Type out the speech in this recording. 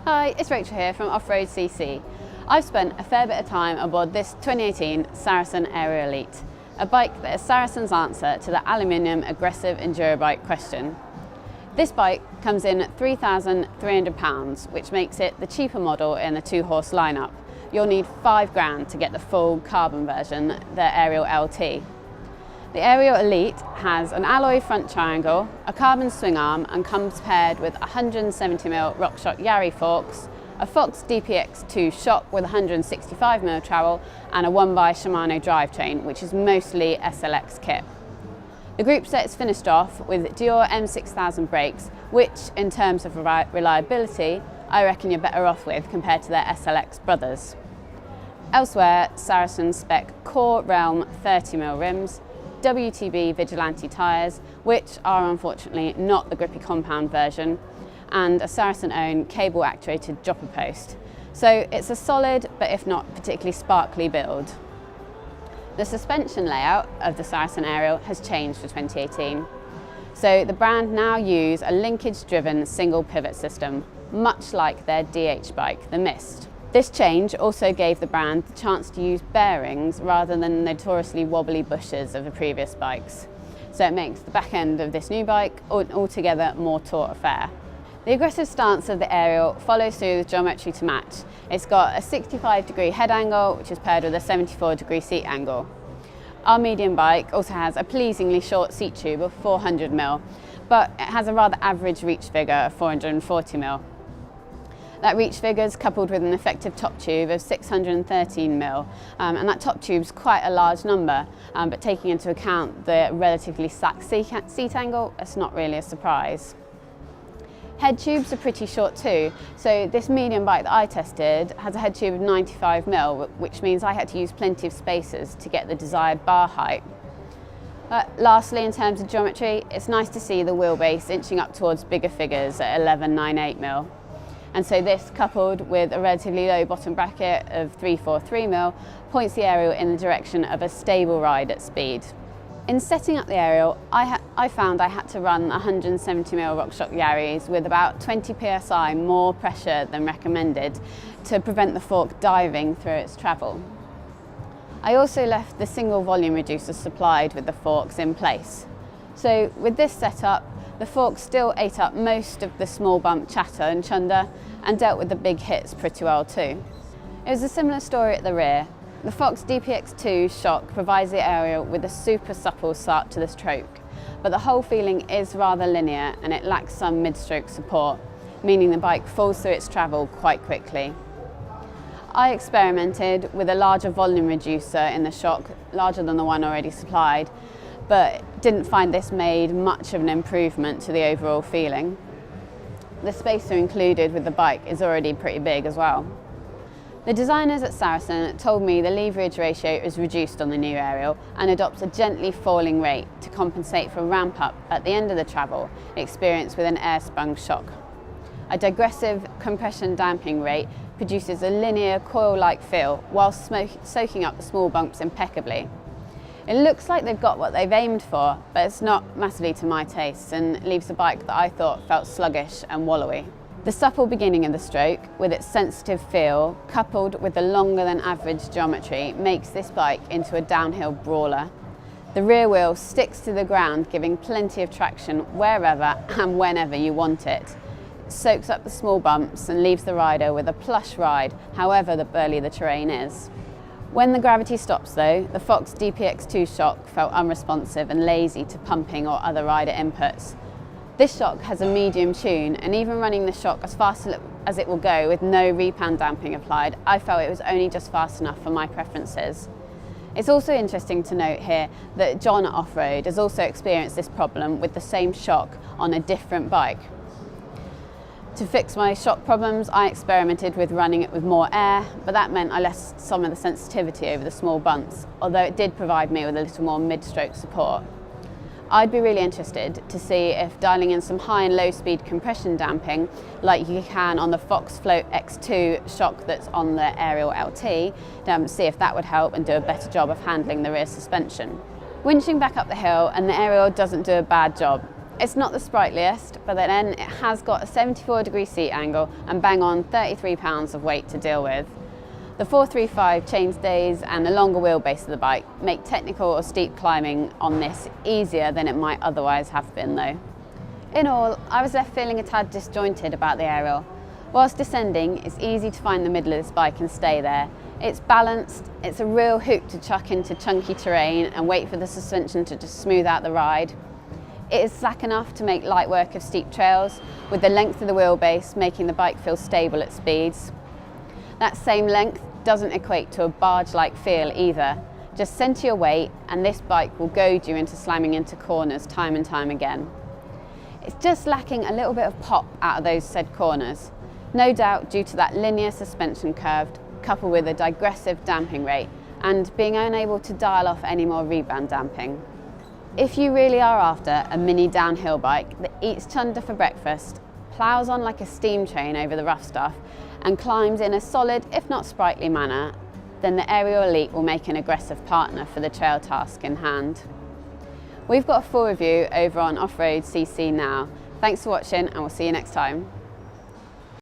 Hi, it's Rachel here from off.road.cc. I've spent a fair bit of time aboard this 2018 Saracen Ariel Elite, a bike that is Saracen's answer to the aluminium aggressive enduro bike question. This bike comes in at £3,300, which makes it the cheaper model in the two-horse lineup. You'll need £5,000 to get the full carbon version, the Ariel LT. The Ariel Elite has an alloy front triangle, a carbon swing arm, and comes paired with 170mm RockShox Yari forks, a Fox DPX2 shock with 165mm travel, and a 1x Shimano drivetrain, which is mostly SLX kit. The group set is finished off with Dior M6000 brakes, which in terms of reliability, I reckon you're better off with compared to their SLX brothers. Elsewhere, Saracen spec Core Realm 30mm rims, WTB Vigilante tyres, which are unfortunately not the grippy compound version, and a Saracen-owned cable-actuated dropper post. So it's a solid, but if not particularly sparkly build. The suspension layout of the Saracen Ariel has changed for 2018. So the brand now use a linkage-driven single pivot system, much like their DH bike, the Mist. This change also gave the brand the chance to use bearings rather than the notoriously wobbly bushes of the previous bikes. So it makes the back end of this new bike altogether more taut affair. The aggressive stance of the Ariel follows through the geometry to match. It's got a 65-degree head angle, which is paired with a 74-degree seat angle. Our medium bike also has a pleasingly short seat tube of 400mm, but it has a rather average reach figure of 440mm. That reach figure is coupled with an effective top tube of 613mm, and that top tube is quite a large number, but taking into account the relatively slack seat angle, it's not really a surprise. Head tubes are pretty short too, so this medium bike that I tested has a head tube of 95mm, which means I had to use plenty of spacers to get the desired bar height. Lastly, in terms of geometry, it's nice to see the wheelbase inching up towards bigger figures at 1198mm. And so this, coupled with a relatively low bottom bracket of 343mm, points the Ariel in the direction of a stable ride at speed. In setting up the Ariel, I found I had to run 170mm RockShox Yaris with about 20 psi more pressure than recommended to prevent the fork diving through its travel. I also left the single volume reducer supplied with the forks in place. So with this setup, the fork still ate up most of the small bump chatter and chunder and dealt with the big hits pretty well too. It was a similar story at the rear. The Fox DPX2 shock provides the Ariel with a super supple start to the stroke, but the whole feeling is rather linear and it lacks some mid-stroke support, meaning the bike falls through its travel quite quickly. I experimented with a larger volume reducer in the shock, larger than the one already supplied, but didn't find this made much of an improvement to the overall feeling. The spacer included with the bike is already pretty big as well. The designers at Saracen told me the leverage ratio is reduced on the new Ariel and adopts a gently falling rate to compensate for a ramp up at the end of the travel experienced with an air-sprung shock. A digressive compression damping rate produces a linear coil-like feel whilst soaking up the small bumps impeccably. It looks like they've got what they've aimed for, but it's not massively to my taste and leaves a bike that I thought felt sluggish and wallowy. The supple beginning of the stroke, with its sensitive feel, coupled with the longer than average geometry, makes this bike into a downhill brawler. The rear wheel sticks to the ground, giving plenty of traction wherever and whenever you want it. It soaks up the small bumps and leaves the rider with a plush ride, however burly the terrain is. When the gravity stops though, the Fox DPX2 shock felt unresponsive and lazy to pumping or other rider inputs. This shock has a medium tune, and even running the shock as fast as it will go with no repan damping applied, I felt it was only just fast enough for my preferences. It's also interesting to note here that John at Off-Road has also experienced this problem with the same shock on a different bike. To fix my shock problems, I experimented with running it with more air, but that meant I lost some of the sensitivity over the small bumps, although it did provide me with a little more mid-stroke support. I'd be really interested to see if dialing in some high and low speed compression damping, like you can on the Fox Float X2 shock that's on the Ariel LT, see if that would help and do a better job of handling the rear suspension. Winching back up the hill, and the Ariel doesn't do a bad job. It's not the sprightliest, but then it has got a 74-degree seat angle and bang on 33 pounds of weight to deal with. The 435 chainstays and the longer wheelbase of the bike make technical or steep climbing on this easier than it might otherwise have been though. In all, I was left feeling a tad disjointed about the Ariel. Whilst descending, it's easy to find the middle of this bike and stay there. It's balanced, it's a real hoot to chuck into chunky terrain and wait for the suspension to just smooth out the ride. It is slack enough to make light work of steep trails, with the length of the wheelbase making the bike feel stable at speeds. That same length doesn't equate to a barge-like feel either. Just centre your weight and this bike will goad you into slamming into corners time and time again. It's just lacking a little bit of pop out of those said corners, no doubt due to that linear suspension curve coupled with a digressive damping rate and being unable to dial off any more rebound damping. If you really are after a mini downhill bike that eats chunder for breakfast, ploughs on like a steam train over the rough stuff and climbs in a solid, if not sprightly manner, then the Ariel Elite will make an aggressive partner for the trail task in hand. We've got a full review over on off.road.cc now. Thanks for watching and we'll see you next time.